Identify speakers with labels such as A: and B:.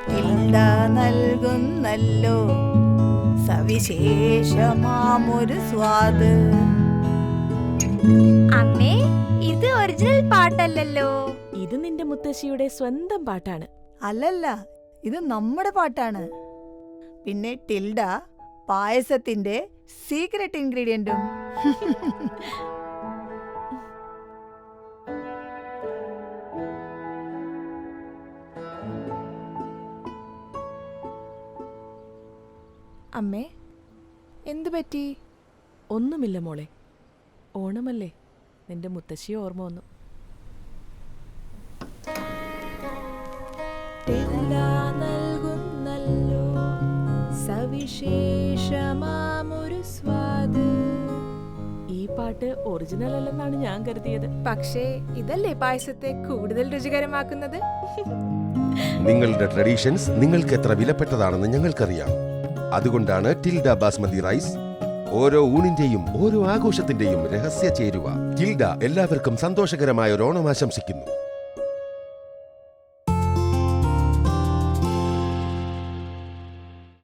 A: Tilde നൽകുന്നല്ലോ സവിശേഷമാമൊരു സ്വാദ്.
B: അമ്മേ, ഇത് ഒറിജിനൽ പാട്ടല്ലല്ലോ.
C: ഇത് നിന്റെ മുത്തശ്ശിയുടെ സ്വന്തം പാട്ടാണ്.
A: അല്ലല്ല, ഇത് നമ്മുടെ പാട്ടാണ്. പിന്നെ ടിൽഡ പായസത്തിന്റെ സീക്രട്ട് ഇൻഗ്രീഡിയന്റും.
D: അമ്മേ, എന്തു പറ്റി?
C: ഒന്നുമില്ല മോളെ, ഓണമല്ലേ, നിന്റെ മുത്തശ്ശിയെ ഓർമ്മ വന്നു. നൽകുന്നല്ലോ സവിശേഷമാമൊരു സ്വാദ്. ഈ പാട്ട് ഒറിജിനൽ അല്ലെന്നാണ് ഞാൻ കരുതിയത്.
D: പക്ഷേ ഇതല്ലേ പായസത്തെ കൂടുതൽ രുചികരമാക്കുന്നത്.
E: നിങ്ങളുടെ ട്രഡീഷൻസ് നിങ്ങൾക്ക് എത്ര വിലപ്പെട്ടതാണെന്ന് ഞങ്ങൾക്കറിയാം. അതുകൊണ്ടാണ് ടിൽഡ ബാസ്മതി റൈസ് ഓരോ ഊണിന്റെയും ഓരോ ആഘോഷത്തിന്റെയും രഹസ്യ ചേരുവ. ടിൽഡ എല്ലാവർക്കും സന്തോഷകരമായ ഒരു ഓണം ആശംസിക്കുന്നു.